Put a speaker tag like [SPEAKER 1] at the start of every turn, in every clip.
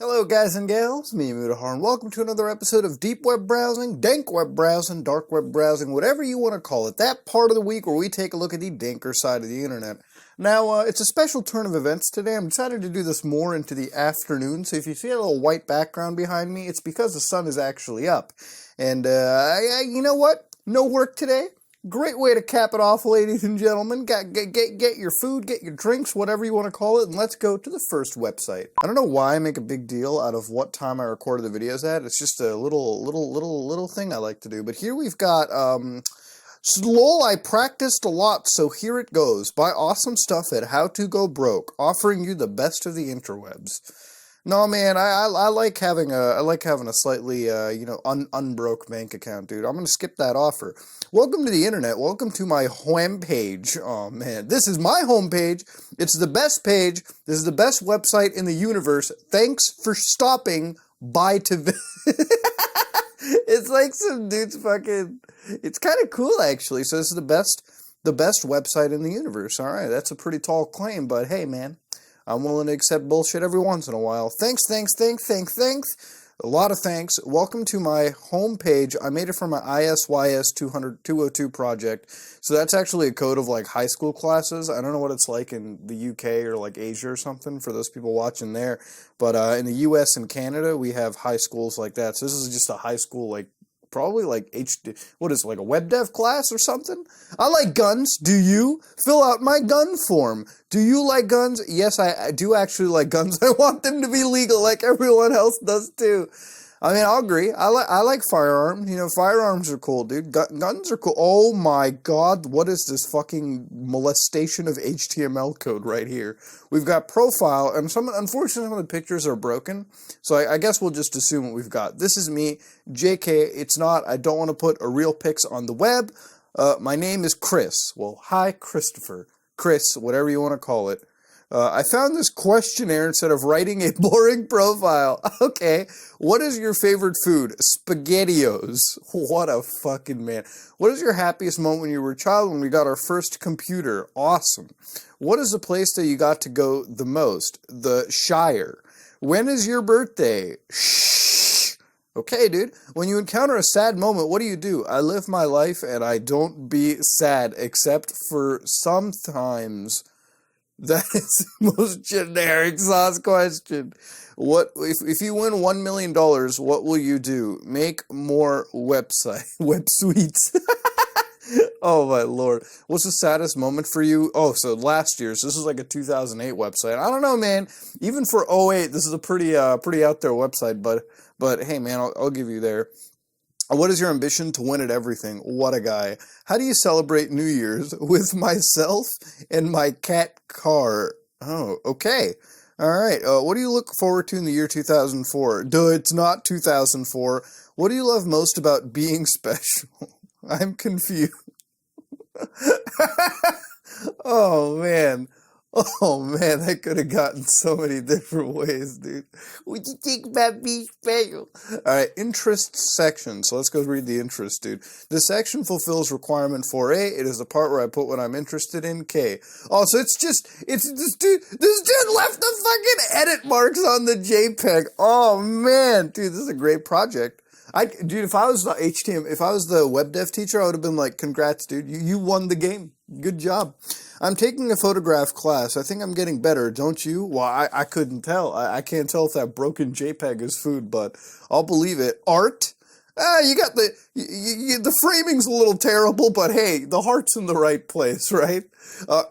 [SPEAKER 1] Hello guys and gals, me Mudahar, and welcome to another episode of Deep Web Browsing, Dank Web Browsing, Dark Web Browsing, whatever you want to call it, that part of the week where we take a look at the danker side of the internet. Now, it's a special turn of events today. I'm decided to do this more into the afternoon, so if you see a little white background behind me, it's because the sun is actually up. And, you know what? No work today. Great way to cap it off, ladies and gentlemen. Get your food, get your drinks, whatever you want to call it, and let's go to the first website. I don't know why I make a big deal out of what time I recorded the videos at. It's just a little thing I like to do. But here we've got, lol, I practiced a lot, so here it goes. Buy awesome stuff at How to Go Broke, offering you the best of the interwebs. No, man, I like having a slightly, unbroke bank account, dude. I'm gonna skip that offer. Welcome to the internet. Welcome to my homepage. Oh, man. This is my homepage. It's the best page. This is the best website in the universe. Thanks for stopping by to... It's like some dude's fucking... It's kind of cool, actually. So this is the best website in the universe. All right, that's a pretty tall claim, but hey, man. I'm willing to accept bullshit every once in a while. Thanks. A lot of thanks. Welcome to my homepage. I made it for my ISYS 202 project. So that's actually a code of like high school classes. I don't know what it's like in the UK or like Asia or something for those people watching there. But in the US and Canada, we have high schools like that. So this is just a high school, like probably like what is it, like a web dev class or something? I like guns. Do you? Fill out my gun form. Do you like guns? Yes, I do actually like guns. I want them to be legal like everyone else does too. I mean, I'll agree. I like firearms. You know, firearms are cool, dude. Guns are cool. Oh my god, what is this fucking molestation of HTML code right here? We've got profile, and unfortunately some of the pictures are broken, so I guess we'll just assume what we've got. This is me, JK. It's not, I don't want to put a real pics on the web. My name is Chris. Well, hi, Christopher. Chris, whatever you want to call it. I found this questionnaire instead of writing a boring profile. Okay, what is your favorite food? SpaghettiOs. What a fucking man. What is your happiest moment when you were a child? When we got our first computer. Awesome. What is the place that you got to go the most? The Shire. When is your birthday? Shh. Okay, dude. When you encounter a sad moment, what do? I live my life and I don't be sad except for sometimes. That is the most generic sauce question. What if you win $1 million, what will you do? Make more web suites. Oh my lord. What's the saddest moment for you? Oh, so last year's. This is like a 2008 website. I don't know, man. Even for '08, this is a pretty out there website, but hey man, I'll give you there. What is your ambition to win at everything? What a guy. How do you celebrate New Year's? With myself and my cat car. Oh, okay. All right. What do you look forward to in the year 2004? Duh, it's not 2004. What do you love most about being special? I'm confused. Oh, man. Oh man, that could have gotten so many different ways, dude. What you think about being special? Alright, interest section. So let's go read the interest, dude. This section fulfills requirement 4A. It is the part where I put what I'm interested in, K. Oh, so it's this dude left the fucking edit marks on the JPEG. Oh man, dude, this is a great project. Dude, if I was the if I was the web dev teacher, I would have been like, congrats, dude. You won the game. Good job. I'm taking a photograph class. I think I'm getting better, don't you? Well, I couldn't tell. I can't tell if that broken JPEG is food, but I'll believe it. Art? You got the framing's a little terrible, but hey, the heart's in the right place, right?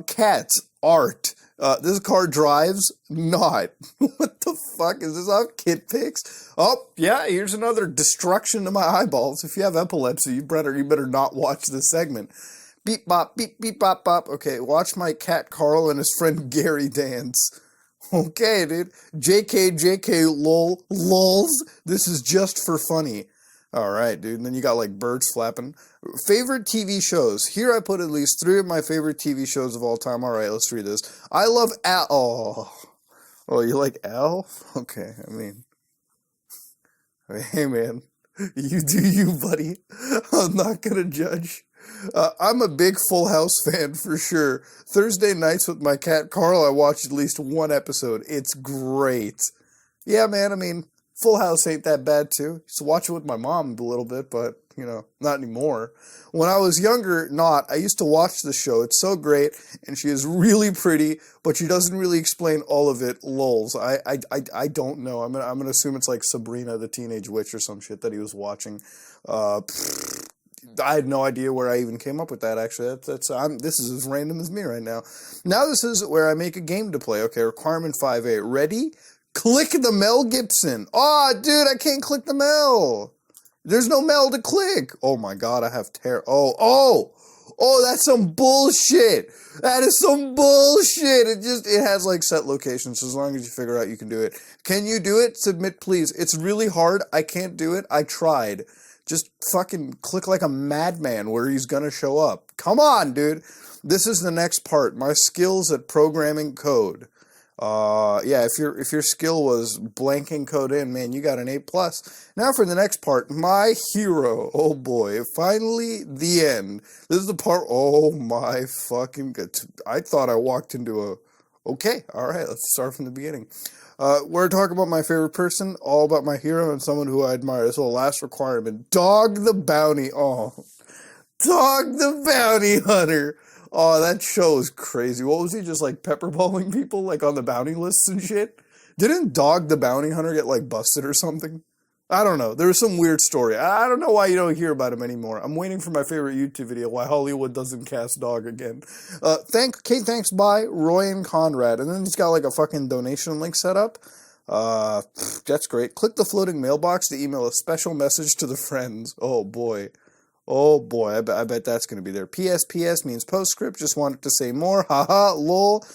[SPEAKER 1] Cats. Art. This car drives? Not. What the fuck? Is this off Kid Pics? Oh, yeah, here's another destruction to my eyeballs. If you have epilepsy, you better not watch this segment. Beep bop, beep beep bop bop. Okay, watch my cat Carl and his friend Gary dance. Okay, dude. JK, lol, lols. This is just for funny. Alright, dude. And then you got like birds flapping. Favorite TV shows. Here I put at least 3 of my favorite TV shows of all time. Alright, let's read this. I love Al. Oh, you like Al? Okay, I mean. Hey, man. You do you, buddy. I'm not gonna judge. I'm a big Full House fan for sure. Thursday nights with my cat Carl, I watch at least one episode. It's great. Yeah, man, I mean, Full House ain't that bad, too. Used to watch it with my mom a little bit, but, not anymore. When I was younger, I used to watch the show. It's so great, and she is really pretty, but she doesn't really explain all of it. Lols. I don't know. I'm gonna assume it's like Sabrina the Teenage Witch or some shit that he was watching. I had no idea where I even came up with that, actually. This is as random as me right now. Now this is where I make a game to play. Okay, requirement 5A. Ready? Click the Mel Gibson. Oh, dude, I can't click the Mel. There's no Mel to click. Oh, my God, I have terror. Oh, that's some bullshit. That is some bullshit. It has, like, set locations, so as long as you figure out you can do it. Can you do it? Submit, please. It's really hard. I can't do it. I tried. Just fucking click like a madman where he's gonna show up. Come on, dude. This is the next part. My skills at programming code. Yeah, if your skill was blanking code in, man, you got an A+. Now for the next part, my hero. Oh boy, finally the end. This is the part, oh my fucking god. I thought I walked into a... Okay, alright, let's start from the beginning. We're talking about my favorite person, all about my hero, and someone who I admire. This is the last requirement. Dog the Bounty. Oh, Dog the Bounty Hunter. Oh, that show is crazy. What was he, just like pepperballing people like on the bounty lists and shit? Didn't Dog the Bounty Hunter get like busted or something? I don't know. There was some weird story. I don't know why you don't hear about him anymore. I'm waiting for my favorite YouTube video, why Hollywood doesn't cast Dog again. Thanks by Roy and Conrad. And then he's got like a fucking donation link set up. That's great. Click the floating mailbox to email a special message to the friends. Oh boy. Oh boy, I bet that's going to be there. PS means postscript, just wanted to say more. Haha, lol.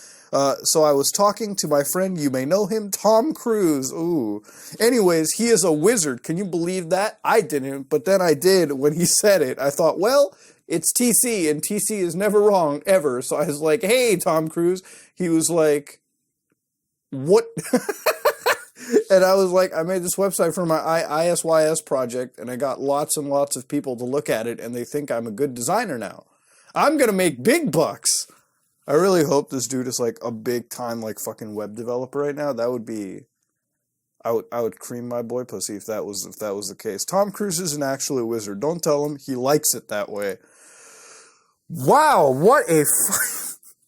[SPEAKER 1] So I was talking to my friend, you may know him, Tom Cruise. Ooh. Anyways, he is a wizard. Can you believe that? I didn't, but then I did when he said it. I thought, well, it's TC, and TC is never wrong, ever. So I was like, hey, Tom Cruise. He was like, what? And I was like, I made this website for my ISYS project, and I got lots and lots of people to look at it, and they think I'm a good designer now. I'm gonna make big bucks! I really hope this dude is like a big time like fucking web developer right now. That would be... I would cream my boy pussy if that was the case. Tom Cruise isn't actually a wizard. Don't tell him. He likes it that way. Wow, what a...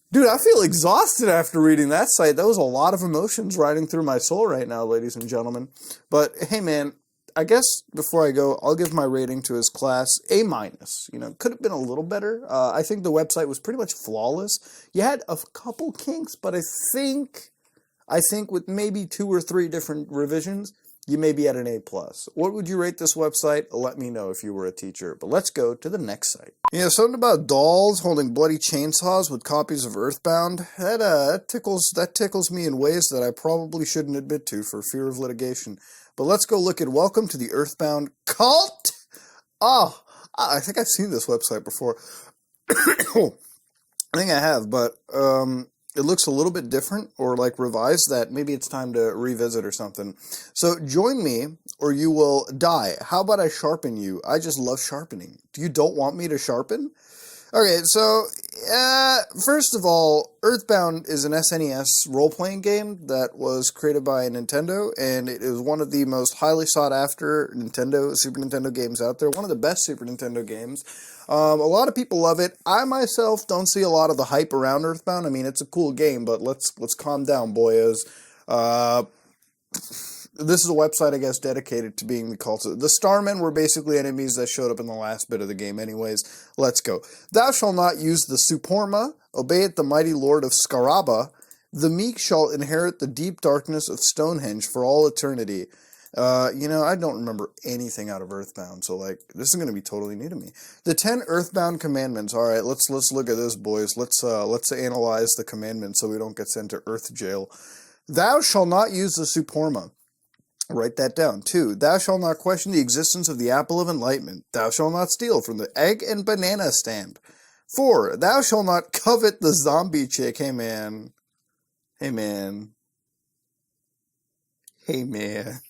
[SPEAKER 1] Dude, I feel exhausted after reading that site. That was a lot of emotions riding through my soul right now, ladies and gentlemen. But, hey man, I guess before I go, I'll give my rating to his class A-. Could have been a little better. I think the website was pretty much flawless. You had a couple kinks, but I think with maybe 2 or 3 different revisions, you may be at an A+. What would you rate this website? Let me know if you were a teacher. But let's go to the next site. Something about dolls holding bloody chainsaws with copies of Earthbound. That tickles me in ways that I probably shouldn't admit to for fear of litigation. But let's go look at Welcome to the Earthbound Cult. Oh, I think I've seen this website before. I think I have, but it looks a little bit different or like revised that maybe it's time to revisit or something. So join me or you will die. How about I sharpen you? I just love sharpening. You don't want me to sharpen? Okay, so first of all, Earthbound is an SNES role-playing game that was created by Nintendo, and it is one of the most highly sought-after Super Nintendo games out there. One of the best Super Nintendo games. A lot of people love it. I myself don't see a lot of the hype around Earthbound. I mean, it's a cool game, but let's calm down, boyos. This is a website, I guess, dedicated to being the cult. The Starmen were basically enemies that showed up in the last bit of the game anyways. Let's go. Thou shalt not use the Suporma, obeyeth the mighty lord of Scaraba. The meek shall inherit the deep darkness of Stonehenge for all eternity. I don't remember anything out of Earthbound, so, this is going to be totally new to me. The 10 Earthbound commandments. All right, let's look at this, boys. Let's analyze the commandments so we don't get sent to Earth jail. Thou shalt not use the Suporma. Write that down. 2. Thou shalt not question the existence of the apple of enlightenment. Thou shalt not steal from the egg and banana stand. 4. Thou shalt not covet the zombie chick. Hey, man. Hey, man. Hey, man.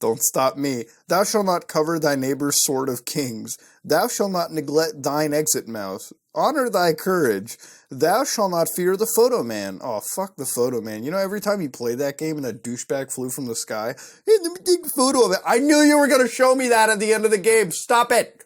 [SPEAKER 1] Don't stop me. Thou shalt not cover thy neighbor's sword of kings. Thou shalt not neglect thine exit mouth. Honor thy courage. Thou shalt not fear the photo man. Oh, fuck the photo man. You know, every time you played that game and that douchebag flew from the sky, hey, let me take a photo of it. I knew you were going to show me that at the end of the game. Stop it.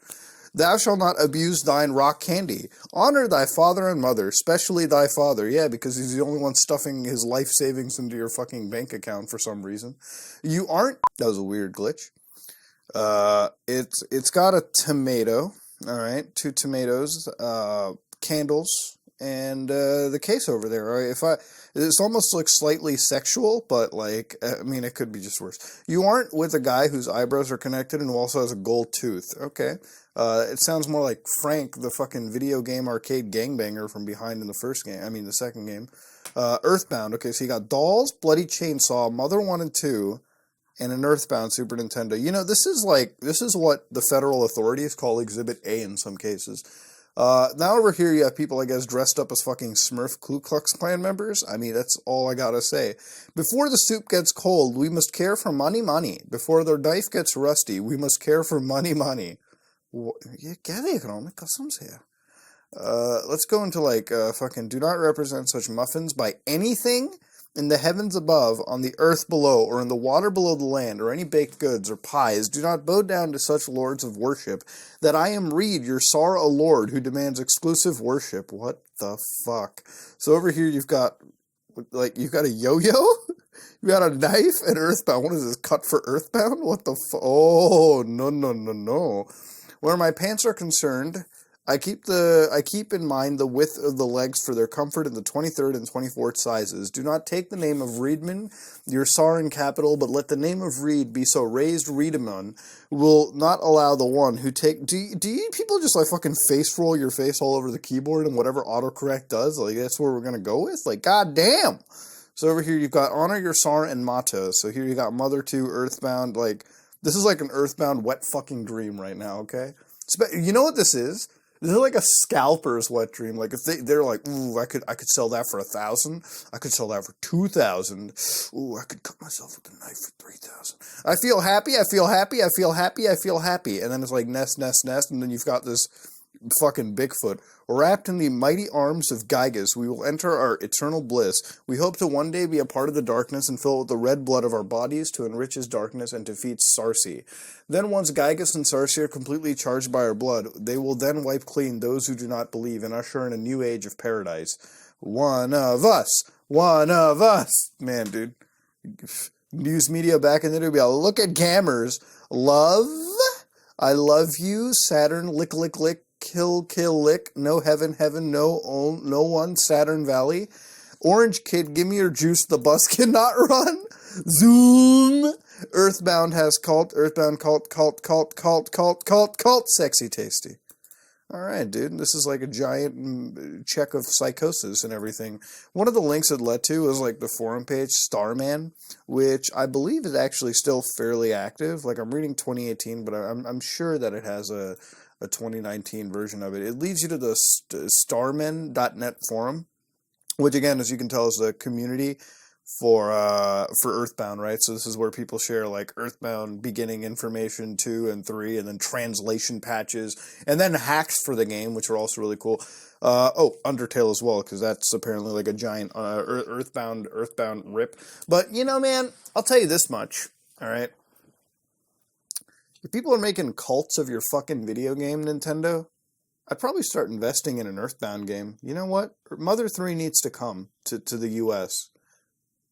[SPEAKER 1] Thou shalt not abuse thine rock candy. Honor thy father and mother, especially thy father. Yeah, because he's the only one stuffing his life savings into your fucking bank account for some reason. You aren't... That was a weird glitch. It's got a tomato, all right, 2 tomatoes, candles, and the case over there. All right, it's almost like slightly sexual, but like, I mean, it could be just worse. You aren't with a guy whose eyebrows are connected and who also has a gold tooth. Okay, it sounds more like Frank, the fucking video game arcade gangbanger from behind in the first game. I mean, the second game. Earthbound. Okay, so you got Dolls, Bloody Chainsaw, Mother 1 and 2. And an Earthbound Super Nintendo. You know, this is what the federal authorities call Exhibit A in some cases. Now over here you have people, I guess, dressed up as fucking Smurf Ku Klux Klan members. I mean, that's all I gotta say. Before the soup gets cold, we must care for money, money. Before the knife gets rusty, we must care for money, money. Get the economic customs here. Let's go into, like, fucking do not represent such muffins by anything in the heavens above, on the earth below, or in the water below the land, or any baked goods or pies, do not bow down to such lords of worship, that I am Reed, your Tsar, a lord, who demands exclusive worship. What the fuck? So over here you've got, like, you've got a yo-yo? You got a knife and Earthbound. What is this, cut for Earthbound? What the Oh, no, no, no, no. Where my pants are concerned, I keep in mind the width of the legs for their comfort in the 23rd and 24th sizes. Do not take the name of Reedman, your Sarin capital, but let the name of Reed be so raised Reedemon will not allow the one who take... Do you people just, like, fucking face roll your face all over the keyboard and whatever autocorrect does? Like, that's where we're gonna go with? Like, goddamn! So over here you've got Honor Your Tsar and Motto. So here you got Mother 2, Earthbound, like... This is like an Earthbound wet fucking dream right now, okay? You know what this is? This is like a scalper's wet dream. Like, if they're like, ooh, I could sell that for 1,000. I could sell that for 2,000. Ooh, I could cut myself with a knife for 3,000. I feel happy. I feel happy. I feel happy. I feel happy. And then it's like nest, nest, nest. And then you've got this fucking Bigfoot. Wrapped in the mighty arms of Gygas, we will enter our eternal bliss. We hope to one day be a part of the darkness and fill it with the red blood of our bodies to enrich his darkness and defeat Sarsi. Then once Gygas and Sarsi are completely charged by our blood, they will then wipe clean those who do not believe and usher in a new age of paradise. One of us! One of us! Man, dude. News media back in the day would be like, look at Gammers. Love? I love you. Saturn, lick, lick, lick. Kill, kill, lick, no heaven, heaven, no one, Saturn Valley. Orange Kid, give me your juice, the bus cannot run. Zoom. Earthbound has cult, Earthbound cult, sexy tasty. Alright, dude, this is like a giant check of psychosis and everything. One of the links it led to was like the forum page Starman, which I believe is actually still fairly active. Like, I'm reading 2018, but I'm sure that it has a 2019 version of it. It leads you to the starman.net forum, which again, as you can tell, is a community for Earthbound, right? So this is where people share like Earthbound beginning information 2 and 3, and then translation patches, and then hacks for the game, which are also really cool. Undertale as well, because that's apparently like a giant Earthbound rip. But you know, man, I'll tell you this much, all right? If people are making cults of your fucking video game, Nintendo, I'd probably start investing in an Earthbound game. You know what? Mother 3 needs to come to the US.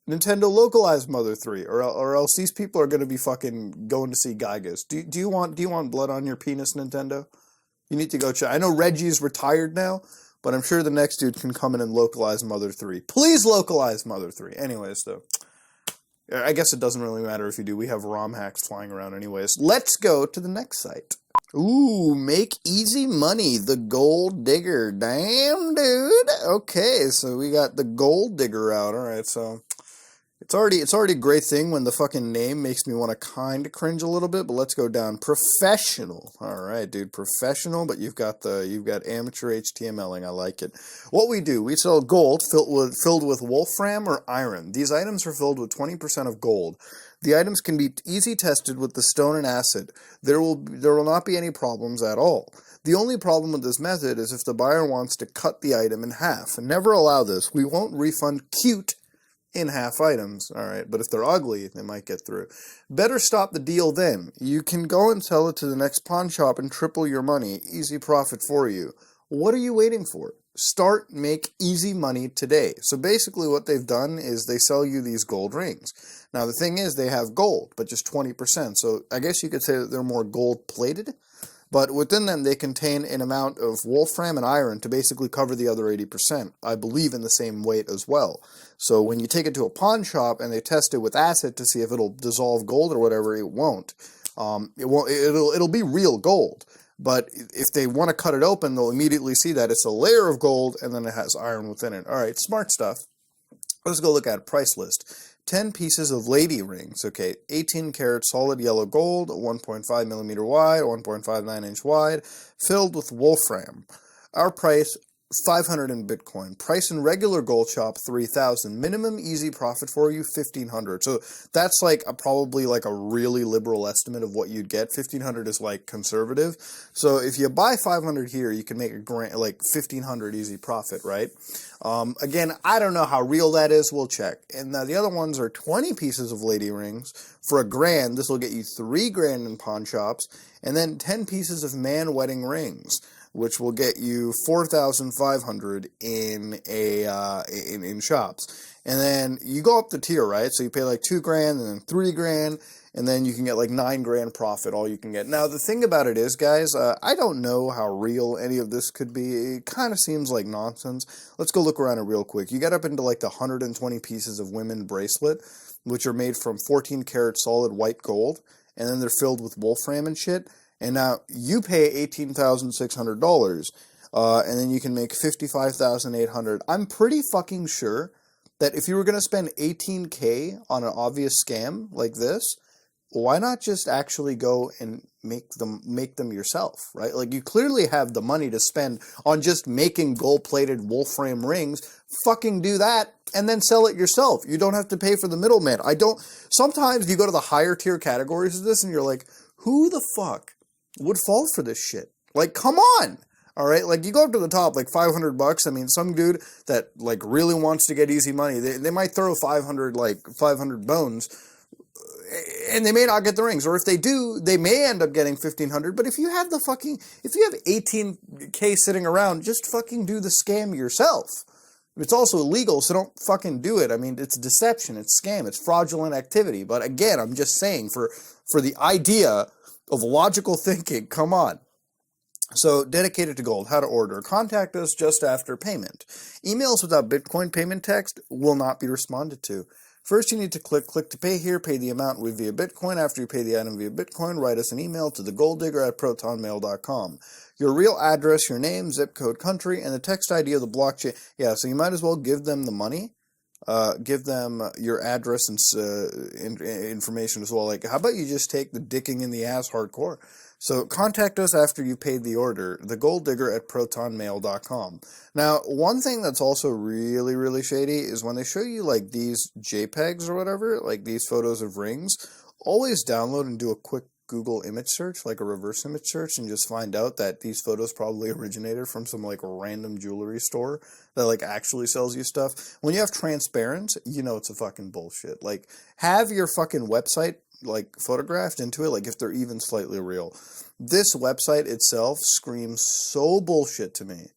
[SPEAKER 1] Nintendo, localize Mother 3, or else these people are going to be fucking going to see Gygas. Do you want blood on your penis, Nintendo? You need to go check. I know Reggie's retired now, but I'm sure the next dude can come in and localize Mother 3. Please localize Mother 3. Anyways, though. I guess it doesn't really matter if you do. We have ROM hacks flying around anyways. Let's go to the next site. Ooh, make easy money, the Gold Digger. Damn, dude. Okay, so we got the Gold Digger out. All right, so It's already a great thing when the fucking name makes me want to kind of cringe a little bit, but let's go down. Professional. All right, dude, professional, but you've got amateur HTMLing. I like it. What we do, we sell gold filled with wolfram or iron. These items are filled with 20% of gold. The items can be easy tested with the stone and acid. There will not be any problems at all. The only problem with this method is if the buyer wants to cut the item in half. Never allow this. We won't refund cute in half items, alright, but if they're ugly, they might get through. Better stop the deal then. You can go and sell it to the next pawn shop and triple your money. Easy profit for you. What are you waiting for? Make easy money today. So basically what they've done is they sell you these gold rings. Now the thing is, they have gold, but just 20%. So I guess you could say that they're more gold plated. But within them, they contain an amount of wolfram and iron to basically cover the other 80%. I believe in the same weight as well. So when you take it to a pawn shop and they test it with acid to see if it'll dissolve gold or whatever, it won't. It'll be real gold. But if they want to cut it open, they'll immediately see that it's a layer of gold and then it has iron within it. All right, smart stuff. Let's go look at a price list. 10 pieces of lady rings, okay, 18 karat solid yellow gold, 1.5 millimeter wide, 1.59 inch wide, filled with wolfram. Our price, 500 in Bitcoin. Price in regular gold shop, 3,000. Minimum easy profit for you, 1,500. So that's probably a really liberal estimate of what you'd get. 1,500 is conservative. So if you buy 500 here, you can make a grand, 1,500 easy profit, right? Again, I don't know how real that is. We'll check. And the other ones are 20 pieces of lady rings for $1,000. This will get you $3,000 in pawn shops, and then 10 pieces of man wedding rings, which will get you 4,500 in shops. And then you go up the tier, right? So you pay $2,000 and then $3,000, and then you can get $9,000 profit, all you can get. Now, the thing about it is, guys, I don't know how real any of this could be. It kind of seems like nonsense. Let's go look around it real quick. You get up into the 120 pieces of women bracelet, which are made from 14 karat solid white gold, and then they're filled with wolfram and shit. And now you pay $18,600, and then you can make $55,800. I'm pretty fucking sure that if you were going to spend $18K on an obvious scam like this, why not just actually go and make them yourself, right? You clearly have the money to spend on just making gold-plated wolfram rings. Fucking do that and then sell it yourself. You don't have to pay for the middleman. Sometimes you go to the higher tier categories of this and you're like, who the fuck would fall for this shit? Come on! All right, you go up to the top, $500. I mean, some dude that really wants to get easy money, they might throw 500 bones, and they may not get the rings. Or if they do, they may end up getting 1,500. But if you have 18K sitting around, just fucking do the scam yourself. It's also illegal, so don't fucking do it. I mean, it's deception, it's scam, it's fraudulent activity. But again, I'm just saying, for the idea of logical thinking, come on. So, dedicated to gold, how to order. Contact us just after payment. Emails without Bitcoin payment text will not be responded to. First, you need to click to pay here, pay the amount via Bitcoin. After you pay the item via Bitcoin, write us an email to thegolddigger@protonmail.com. Your real address, your name, zip code, country, and the text ID of the blockchain. Yeah, so you might as well give them the money. Give them your address and information as well. How about you just take the dicking in the ass hardcore? So contact us after you paid the order, thegolddigger@protonmail.com. Now, one thing that's also really, really shady is when they show you these JPEGs or whatever, these photos of rings, always download and do a quick Google image search, a reverse image search, and just find out that these photos probably originated from some random jewelry store that actually sells you stuff. When you have transparent, you know it's a fucking bullshit. Have your fucking website photographed into it, if they're even slightly real. This website itself screams so bullshit to me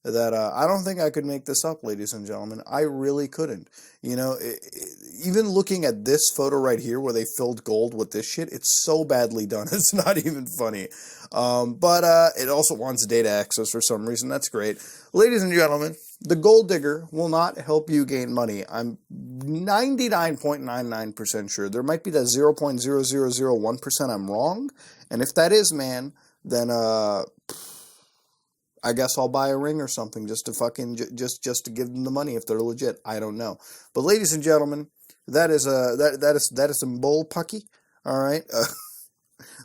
[SPEAKER 1] that I don't think I could make this up, ladies and gentlemen. I really couldn't. Even looking at this photo right here where they filled gold with this shit, it's so badly done. It's not even funny. But it also wants data access for some reason. That's great. Ladies and gentlemen, the Gold Digger will not help you gain money. I'm 99.99% sure. There might be that 0.0001% I'm wrong. And if that is, man, then I guess I'll buy a ring or something just to fucking just to give them the money if they're legit. I don't know. But ladies and gentlemen, That is some bull pucky. All right.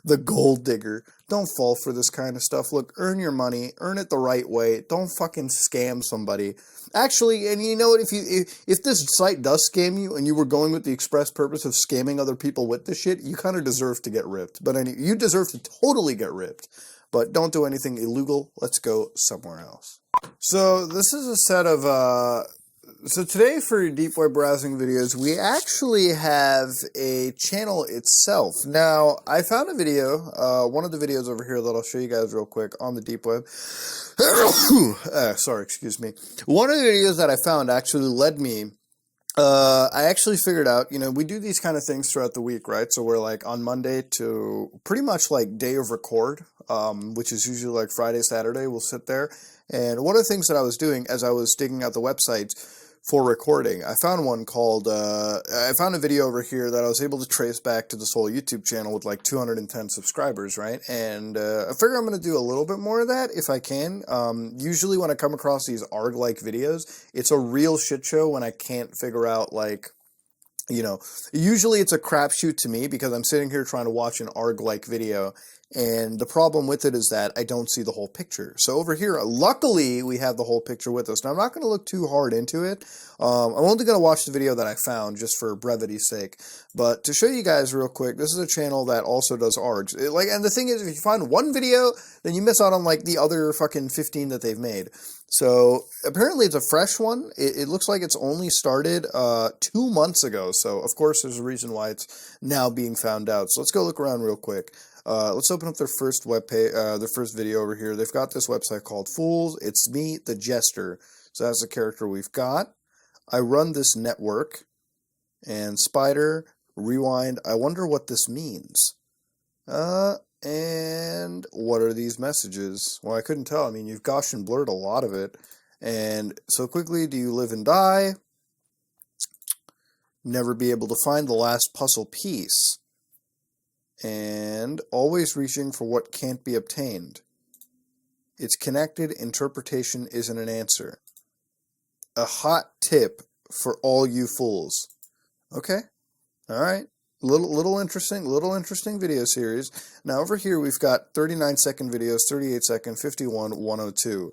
[SPEAKER 1] The gold digger. Don't fall for this kind of stuff. Look, earn your money, earn it the right way. Don't fucking scam somebody. Actually, and you know what? If this site does scam you, and you were going with the express purpose of scamming other people with this shit, you kind of deserve to get ripped. But you deserve to totally get ripped. But don't do anything illegal. Let's go somewhere else. So this is a set of So today for deep web browsing videos, we actually have a channel itself. Now, I found a video, one of the videos over here that I'll show you guys real quick on the deep web. Sorry, excuse me. One of the videos that I found actually led me, I actually figured out, you know, we do these kind of things throughout the week, right? So we're like on Monday to pretty much like day of record, which is usually like Friday, Saturday, we'll sit there. And one of the things that I was doing as I was digging out the websites for recording, I found one called, I found a video over here that I was able to trace back to this whole YouTube channel with like 210 subscribers, right? And I figure I'm going to do a little bit more of that if I can. Usually when I come across these ARG-like videos, it's a real shit show when I can't figure out, like, you know, usually it's a crapshoot to me because I'm sitting here trying to watch an ARG-like video. And the problem with it is that I don't see the whole picture. So over here, luckily, we have the whole picture with us. Now, I'm not going to look too hard into it. I'm only going to watch the video that I found just for brevity's sake. But to show you guys real quick, this is a channel that also does ARGs. And the thing is, if you find one video, then you miss out on like the other fucking 15 that they've made. So apparently it's a fresh one. It looks like it's only started 2 months ago. So of course, there's a reason why it's now being found out. So let's go look around real quick. Let's open up their first their first video over here. They've got this website called Fools. It's me, the Jester. So that's the character we've got. I run this network. And Spider, Rewind. I wonder what this means. And what are these messages? Well, I couldn't tell. I mean, you've gosh and blurred a lot of it. And so quickly, do you live and die? Never be able to find the last puzzle piece. And always reaching for what can't be obtained. It's connected, interpretation isn't an answer. A hot tip for all you fools. Okay, alright. Little interesting video series. Now over here we've got 39-second videos, 38-second, 51, 102,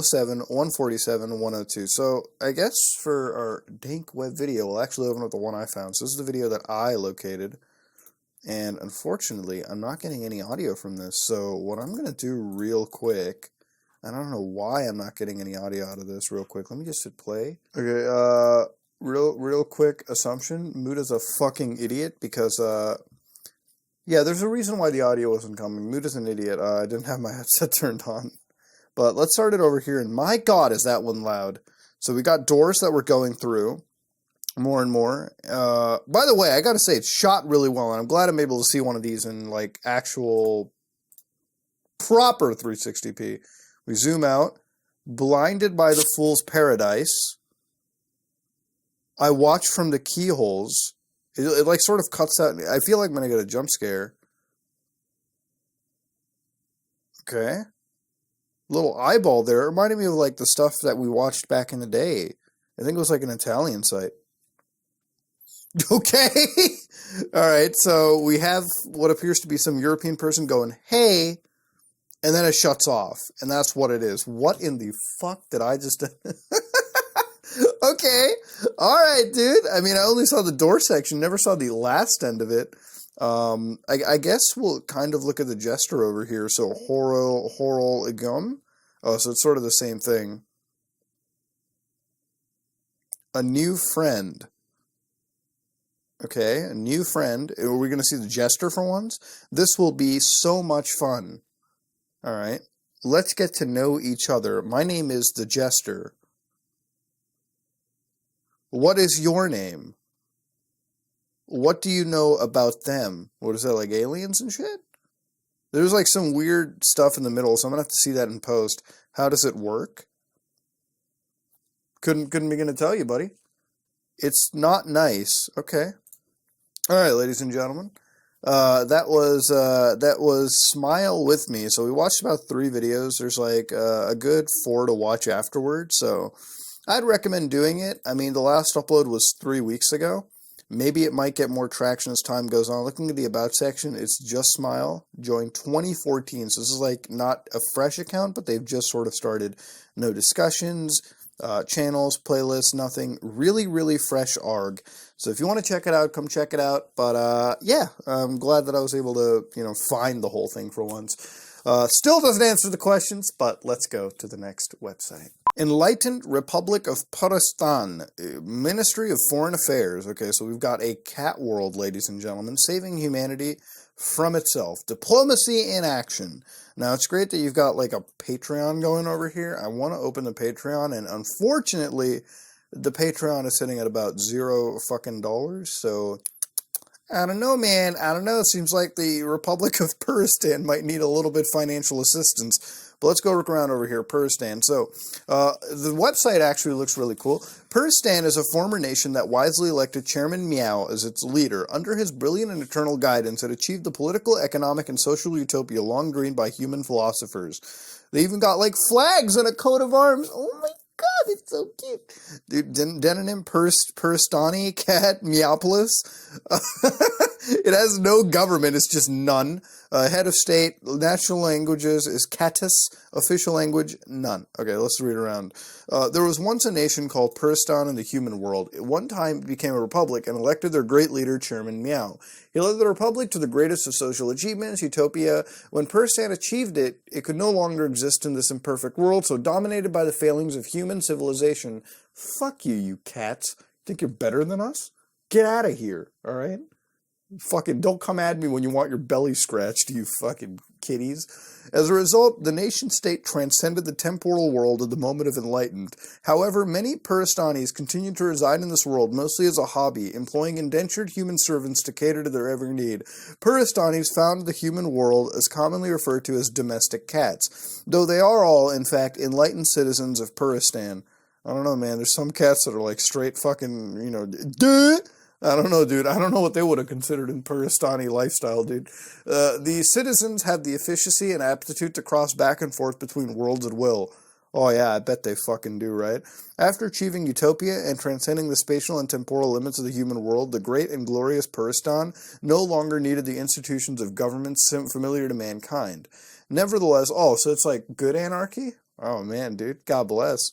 [SPEAKER 1] 07, 147, 102. So I guess for our dank web video, we'll actually open up the one I found. So this is the video that I located. And unfortunately, I'm not getting any audio from this. So what I'm going to do real quick, I don't know why I'm not getting any audio out of this real quick. Let me just hit play. Okay, real quick assumption. Muda's a fucking idiot because, yeah, there's a reason why the audio wasn't coming. Muda's an idiot. I didn't have my headset turned on. But let's start it over here. And my God, is that one loud. So we got doors that we're going through. More and more. By the way, I gotta say, it's shot really well, and I'm glad I'm able to see one of these in, like, actual proper 360p. We zoom out. Blinded by the Fool's Paradise. I watch from the keyholes. It like, sort of cuts out. I feel like I'm gonna get a jump scare. Okay. Little eyeball there. It reminded me of, like, the stuff that we watched back in the day. I think it was, like, an Italian site. Okay. All right. So we have what appears to be some European person going, hey, and then it shuts off. And that's what it is. What in the fuck did I just do? Okay. All right, dude. I mean, I only saw the door section, never saw the last end of it. I guess we'll kind of look at the Jester over here. So Horol Igum. Oh, so it's sort of the same thing. A new friend. Okay, a new friend. Are we going to see the Jester for once? This will be so much fun. All right. Let's get to know each other. My name is the Jester. What is your name? What do you know about them? What is that, like aliens and shit? There's like some weird stuff in the middle, so I'm going to have to see that in post. How does it work? Couldn't begin to tell you, buddy. It's not nice. Okay. All right, ladies and gentlemen, that was Smile With Me. So we watched about 3 videos. There's like a good 4 to watch afterwards. So I'd recommend doing it. I mean, the last upload was 3 weeks ago. Maybe it might get more traction as time goes on. Looking at the About section, it's Just Smile, joined 2014. So this is like not a fresh account, but they've just sort of started. No discussions, channels, playlists, nothing. Really, really fresh ARG. So if you want to check it out, come check it out. But yeah, I'm glad that I was able to, find the whole thing for once. Still doesn't answer the questions, but let's go to the next website. Enlightened Republic of Pakistan, Ministry of Foreign Affairs. Okay, so we've got a cat world, ladies and gentlemen, saving humanity from itself. Diplomacy in action. Now, it's great that you've got like a Patreon going over here. I want to open the Patreon, and unfortunately, the Patreon is sitting at about $0 so I don't know, man. I don't know. It seems like the Republic of Puristan might need a little bit financial assistance. But let's go look around over here, Puristan. So, the website actually looks really cool. Puristan is a former nation that wisely elected Chairman Meow as its leader. Under his brilliant and eternal guidance, it achieved the political, economic, and social utopia long dreamed by human philosophers. They even got, like, flags and a coat of arms. Oh my God, it's so cute. Dude, Denanim Puristani Cat Meopolis. It has no government, it's just none. Head of state, national languages is Catus, official language, none. Okay, let's read around. There was once a nation called Puristan in the human world. At one time it became a republic and elected their great leader, Chairman Meow. He led the republic to the greatest of social achievements, utopia. When Puristan achieved it, it could no longer exist in this imperfect world, so dominated by the failings of human civilization. Fuck you, you cats. Think you're better than us? Get out of here, alright? Fucking don't come at me when you want your belly scratched, you fucking kitties. As a result, the nation-state transcended the temporal world at the moment of enlightenment. However, many Puristanis continued to reside in this world mostly as a hobby, employing indentured human servants to cater to their every need. Puristanis found the human world as commonly referred to as domestic cats, though they are all, in fact, enlightened citizens of Puristan. I don't know, man. There's some cats that are like straight fucking, duh! I don't know, dude. I don't know what they would have considered in Puristani lifestyle, dude. The citizens have the efficiency and aptitude to cross back and forth between worlds at will. Oh yeah, I bet they fucking do, right? After achieving utopia and transcending the spatial and temporal limits of the human world, the great and glorious Puristan no longer needed the institutions of government familiar to mankind. Nevertheless, so it's like good anarchy? Oh man, dude. God bless.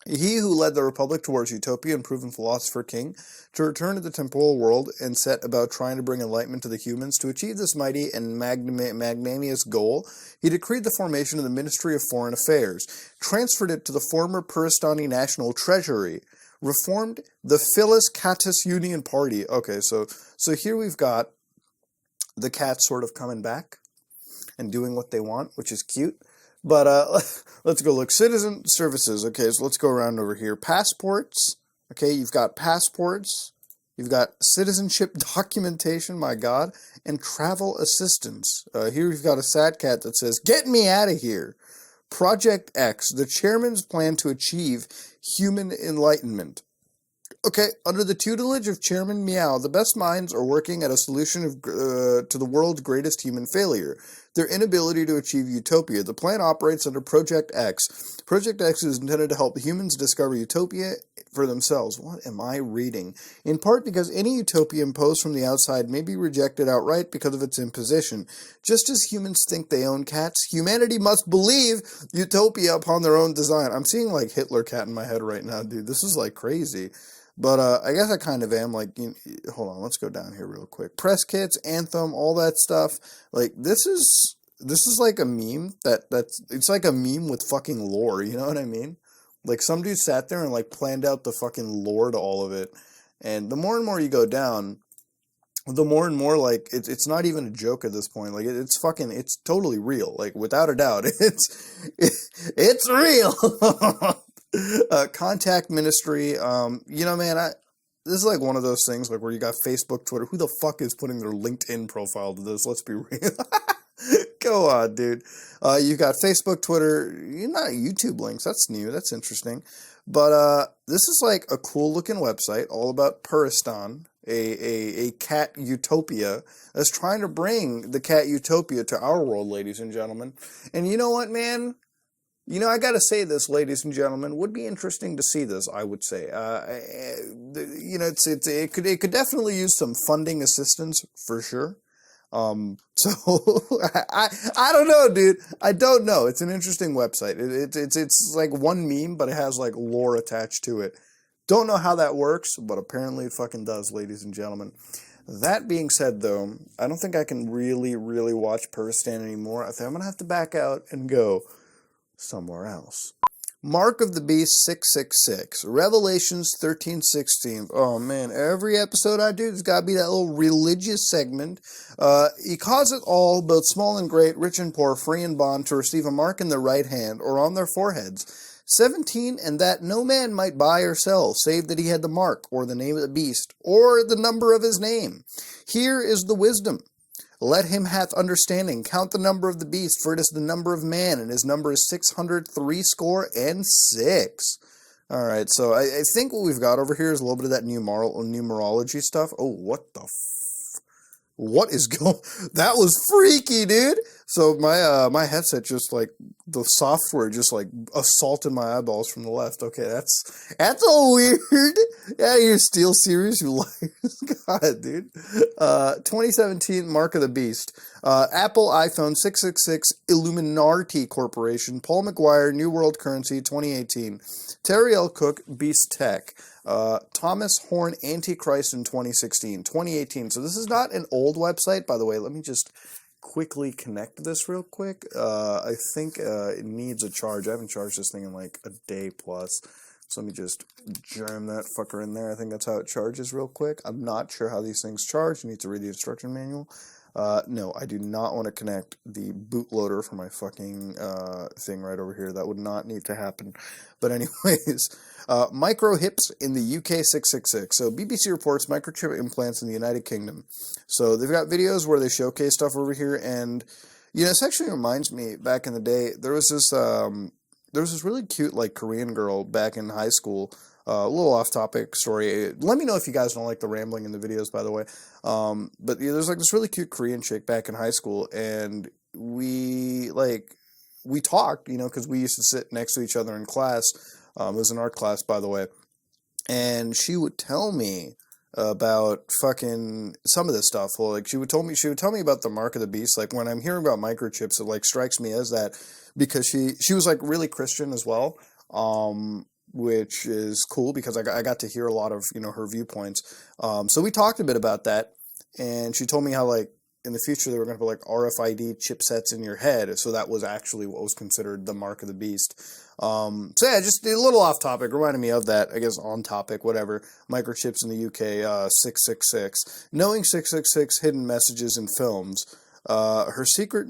[SPEAKER 1] He who led the Republic towards utopia and proven philosopher king to return to the temporal world and set about trying to bring enlightenment to the humans. To achieve this mighty and magnanimous goal, he decreed the formation of the Ministry of Foreign Affairs, transferred it to the former Puristani National Treasury, reformed the Phyllis Catus Union Party. Okay, so here we've got the cats sort of coming back and doing what they want, which is cute. But let's go look. Citizen services. Okay, so let's go around over here. Passports. Okay, you've got passports. You've got citizenship documentation, my God, and travel assistance. Here we've got a sad cat that says, "Get me out of here." Project X, the chairman's plan to achieve human enlightenment. Okay, under the tutelage of Chairman Meow, the best minds are working at a solution to the world's greatest human failure, their inability to achieve utopia. The plan operates under Project X. Project X is intended to help humans discover utopia for themselves. What am I reading? In part because any utopia imposed from the outside may be rejected outright because of its imposition. Just as humans think they own cats, humanity must believe utopia upon their own design. I'm seeing like Hitler cat in my head right now, dude. This is like crazy. But I guess I kind of am, like, hold on, let's go down here real quick. Press kits, Anthem, all that stuff. Like, this is like a meme it's like a meme with fucking lore, you know what I mean? Like, some dude sat there and, like, planned out the fucking lore to all of it. And the more and more you go down, the more and more, like, it's not even a joke at this point. Like, it's totally real. Like, without a doubt, it's real! Contact ministry, man, this is like one of those things like where you got Facebook, Twitter. Who the fuck is putting their LinkedIn profile to this? Let's be real. Go on, dude. You've got Facebook, Twitter, not YouTube links. That's new. That's interesting. But this is like a cool looking website all about Puristan, a cat utopia that's trying to bring the cat utopia to our world, ladies and gentlemen. And you know what, man? You know, I gotta say this, ladies and gentlemen, would be interesting to see this, I would say. You know, it could definitely use some funding assistance, for sure. So I don't know, dude. I don't know. It's an interesting website. It's like one meme, but it has like lore attached to it. Don't know how that works, but apparently it fucking does, ladies and gentlemen. That being said, though, I don't think I can really watch Puristan anymore. I think I'm gonna have to back out and go somewhere else. Mark of the Beast 666, Revelations 13:16. Oh man, every episode I do, there's gotta be that little religious segment. He causeth all, both small and great, rich and poor, free and bond, to receive a mark in their right hand or on their foreheads. 17, and that no man might buy or sell, save that he had the mark, or the name of the beast, or the number of his name. Here is the wisdom. Let him hath understanding count the number of the beast, for it is the number of man, and his number is 666. All right, so I think what we've got over here is a little bit of that numerology stuff. Oh, what the what is going? That was freaky, dude. So my headset just like the software just like assaulted my eyeballs from the left. Okay, that's a weird. Yeah, your Steel Series, you liars. God, dude. 2017 Mark of the Beast. Apple iPhone 666 Illuminati Corporation. Paul McGuire New World Currency 2018. Terry L. Cook Beast Tech. Thomas Horn Antichrist in 2018. So this is not an old website, by the way. Let me just quickly connect this real quick. I think it needs a charge. I haven't charged this thing in like a day plus. So let me just jam that fucker in there. I think that's how it charges real quick. I'm not sure how these things charge. You need to read the instruction manual. No, I do not want to connect the bootloader for my fucking thing right over here. That would not need to happen. But anyways, micro hips in the UK 666. So BBC reports microchip implants in the United Kingdom. So they've got videos where they showcase stuff over here, and you know, this actually reminds me, back in the day, there was this really cute like Korean girl back in high school. A little off-topic story. Let me know if you guys don't like the rambling in the videos, by the way. But yeah, there's like this really cute Korean chick back in high school, and we talked, you know, because we used to sit next to each other in class. It was an art class, by the way, and she would tell me about fucking some of this stuff. Well, like she would tell me about the Mark of the Beast. Like when I'm hearing about microchips, it like strikes me as that, because she was like really Christian as well. Which is cool because I got to hear a lot of, you know, her viewpoints. So we talked a bit about that, and she told me how like in the future they were going to put like RFID chipsets in your head, so that was actually what was considered the Mark of the Beast. So yeah, just a little off topic, reminded me of that, I guess on topic, whatever. Microchips in the UK, 666. Knowing 666 hidden messages in films. The secret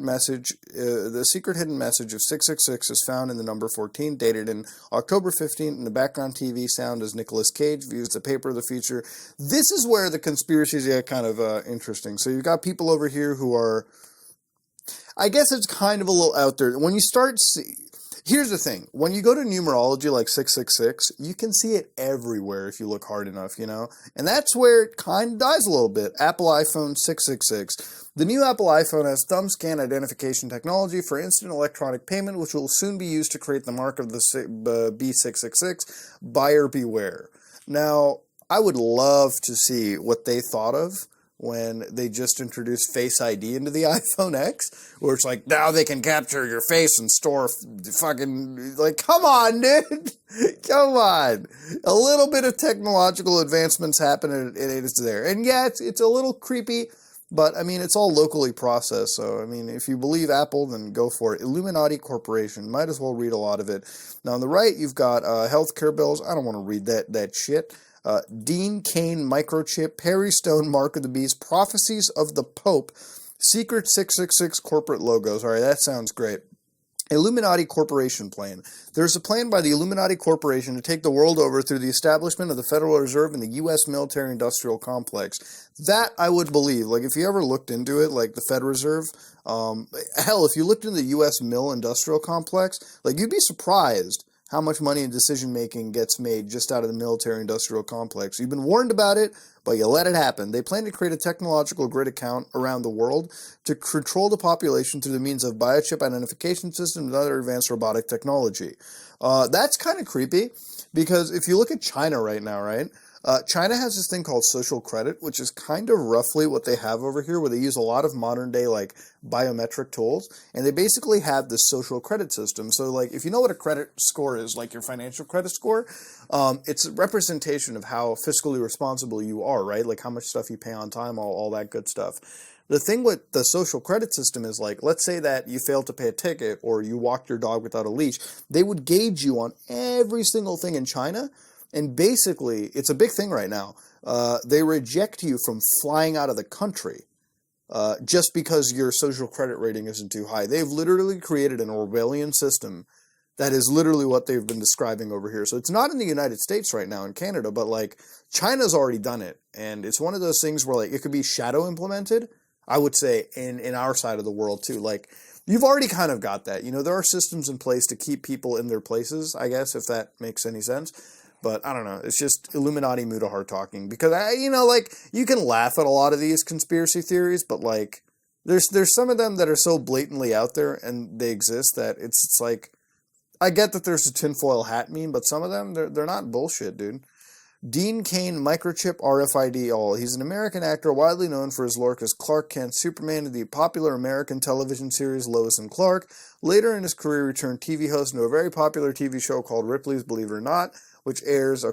[SPEAKER 1] hidden message of 666 is found in the number 14, dated in October 15th, and the background TV sound as Nicolas Cage views the paper of the future. This is where the conspiracies get kind of interesting. So you've got people over here who are, I guess it's kind of a little out there. When you start here's the thing. When you go to numerology like 666, you can see it everywhere if you look hard enough, you know? And that's where it kind of dies a little bit. Apple iPhone 666. The new Apple iPhone has thumb scan identification technology for instant electronic payment, which will soon be used to create the mark of the B666. Buyer beware. Now, I would love to see what they thought of when they just introduced Face ID into the iPhone X, where it's like, now they can capture your face and store fucking, like, come on, dude. Come on. A little bit of technological advancements happen, and it is there. And yeah, it's a little creepy, but, I mean, it's all locally processed, so, I mean, if you believe Apple, then go for it. Illuminati Corporation. Might as well read a lot of it. Now, on the right, you've got healthcare bills. I don't want to read that shit. Dean Cain Microchip, Perry Stone Mark of the Beast, Prophecies of the Pope, Secret 666 corporate logos. All right, that sounds great. Illuminati Corporation plan. There's a plan by the Illuminati Corporation to take the world over through the establishment of the Federal Reserve and the U.S. military-industrial complex. That I would believe. Like, if you ever looked into it, like the Fed Reserve, hell, if you looked into the U.S. mill-industrial complex, like, you'd be surprised how much money and decision-making gets made just out of the military-industrial complex. You've been warned about it, but you let it happen. They plan to create a technological grid account around the world to control the population through the means of biochip identification systems and other advanced robotic technology. That's kind of creepy, because if you look at China right now, right? China has this thing called social credit, which is kind of roughly what they have over here, where they use a lot of modern day like biometric tools, and they basically have this social credit system. So like if you know what a credit score is, like your financial credit score, it's a representation of how fiscally responsible you are, right? Like how much stuff you pay on time, all that good stuff. The thing with the social credit system is like, let's say that you failed to pay a ticket or you walked your dog without a leash, they would gauge you on every single thing in China. And basically, it's a big thing right now. They reject you from flying out of the country just because your social credit rating isn't too high. They've literally created an Orwellian system that is literally what they've been describing over here. So it's not in the United States right now, in Canada, but like China's already done it. And it's one of those things where like it could be shadow implemented, I would say, in our side of the world too. Like you've already kind of got that. You know, there are systems in place to keep people in their places, I guess, if that makes any sense. But I don't know, it's just Illuminati Mudahar talking, because like you can laugh at a lot of these conspiracy theories, but like there's some of them that are so blatantly out there and they exist that it's like, I get that there's a tinfoil hat meme, but some of them they're not bullshit, dude. Dean Cain, microchip RFID all. He's an American actor widely known for his work as Clark Kent Superman in the popular American television series Lois and Clark. Later in his career, he returned TV host into a very popular TV show called Ripley's Believe It or Not, which airs,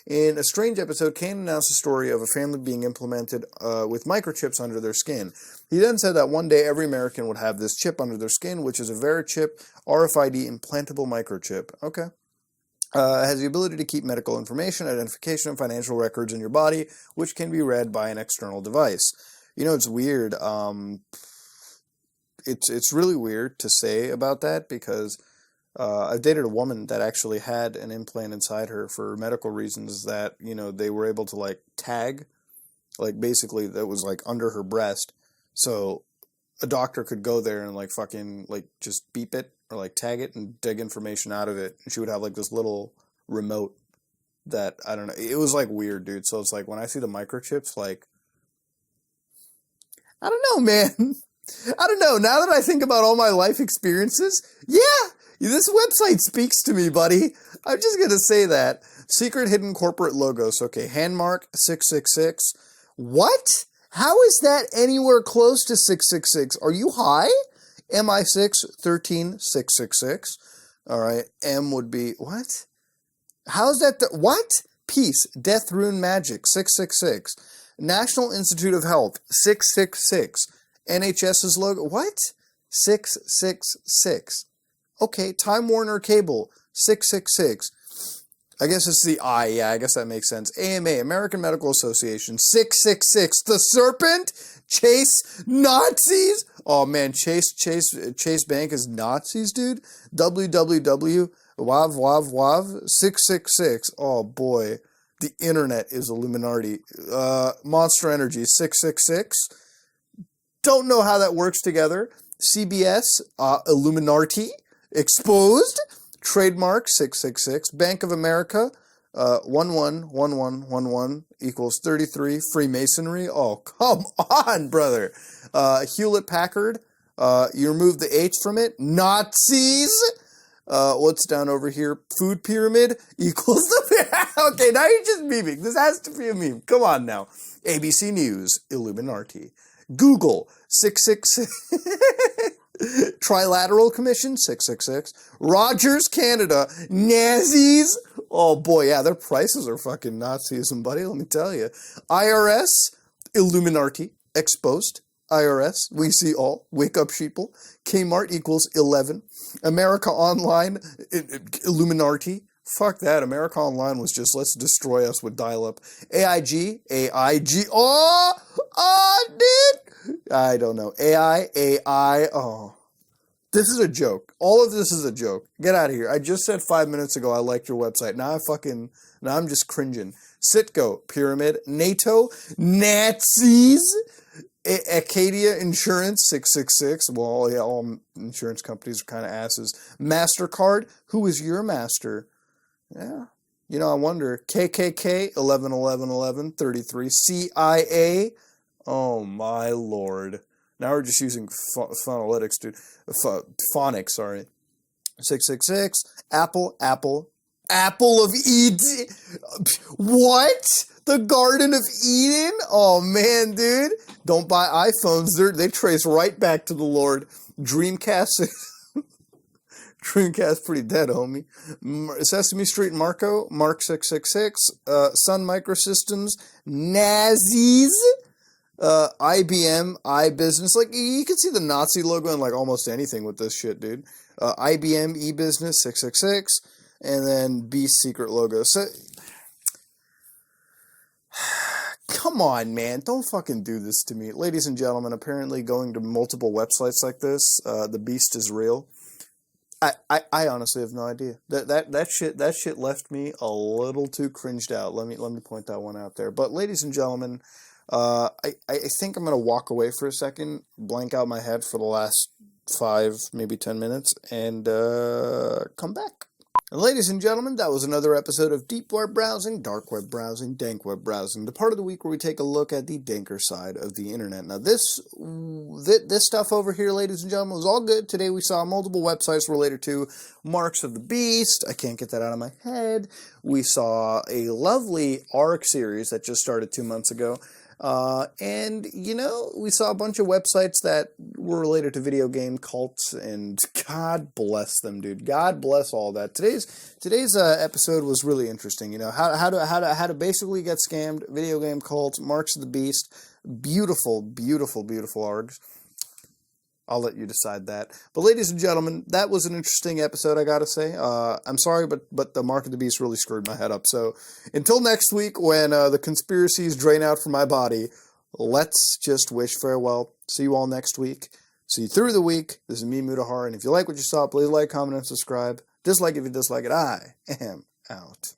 [SPEAKER 1] in a strange episode, Cain announced the story of a family being implemented with microchips under their skin. He then said that one day every American would have this chip under their skin, which is a Verichip RFID implantable microchip. Has the ability to keep medical information, identification, and financial records in your body, which can be read by an external device. You know, it's weird. It's really weird to say about that, because I've dated a woman that actually had an implant inside her for medical reasons that, you know, they were able to like tag, like basically that was like under her breast. So a doctor could go there and like fucking like just beep it or like tag it and dig information out of it. And she would have like this little remote that, I don't know, it was like weird, dude. So it's like when I see the microchips, like, I don't know, man. I don't know. Now that I think about all my life experiences, yeah. This website speaks to me, buddy. I'm just going to say that. Secret hidden corporate logos. Handmark 666. What? How is that anywhere close to 666? Are you high? MI6 13666. All right. M would be, what? How's that? What? Peace. Death, Rune, Magic 666. National Institute of Health 666. NHS's logo. What? 666. Time Warner Cable, 666. I guess it's the I. Yeah, I guess that makes sense. AMA, American Medical Association, 666. The Serpent? Chase Nazis? Oh, man, Chase Bank is Nazis, dude? www. Wav, 666. Oh, boy. The internet is Illuminati. Monster Energy, 666. Don't know how that works together. CBS, Illuminati. Exposed, trademark 666, Bank of America, 111111 equals 33, Freemasonry. Oh, come on, brother. Hewlett Packard, you remove the H from it. Nazis. What's down over here? Food pyramid equals the. Okay, now you're just memeing. This has to be a meme. Come on now. ABC News, Illuminati. Google, 666. Trilateral Commission, 666. Rogers Canada, Nazis. Oh boy, yeah, their prices are fucking Nazism, buddy, let me tell you. IRS, Illuminati, Exposed. IRS, we see all. Wake up, sheeple. Kmart equals 11. America Online, Illuminati. Fuck that. America Online was just, let's destroy us with dial-up. AIG. Oh, dude. I don't know. AI. Oh. This is a joke. All of this is a joke. Get out of here. I just said 5 minutes ago I liked your website. Now I'm just cringing. Citgo, Pyramid, NATO, Nazis, Acadia Insurance 666. Well, yeah, all insurance companies are kind of asses. MasterCard, who is your master? Yeah. You know, I wonder. KKK 11111133. CIA. Oh my lord. Now we're just using phonetics, dude. Phonics, sorry. 666. Apple of Eden. What? The Garden of Eden? Oh man, dude. Don't buy iPhones. They trace right back to the Lord. Dreamcast. Dreamcast pretty dead, homie. Sesame Street Marco. Mark 666. Sun Microsystems. Nazis. IBM, iBusiness. Like, you can see the Nazi logo in like almost anything with this shit, dude. IBM, eBusiness 666. And then Beast secret logo. So, come on, man. Don't fucking do this to me. Ladies and gentlemen, apparently going to multiple websites like this, the beast is real. I honestly have no idea. That shit left me a little too cringed out. Let me point that one out there. But ladies and gentlemen, I think I'm gonna walk away for a second, blank out my head for the last 5, maybe 10 minutes, and come back. And ladies and gentlemen, that was another episode of Deep Web Browsing, Dark Web Browsing, Dank Web Browsing, the part of the week where we take a look at the danker side of the internet. Now, this stuff over here, ladies and gentlemen, was all good. Today we saw multiple websites related to Marks of the Beast. I can't get that out of my head. We saw a lovely ARC series that just started 2 months ago. And, you know, we saw a bunch of websites that were related to video game cults, and God bless them, dude. God bless all that. Today's episode was really interesting. You know, how to basically get scammed, video game cults, Marks of the Beast, beautiful, beautiful, beautiful args. I'll let you decide that. But ladies and gentlemen, that was an interesting episode, I gotta say. I'm sorry, but the Mark of the Beast really screwed my head up. So until next week, when the conspiracies drain out from my body, let's just wish farewell. See you all next week. See you through the week. This is me, Mutahar, and if you like what you saw, please like, comment, and subscribe. Dislike if you dislike it. I am out.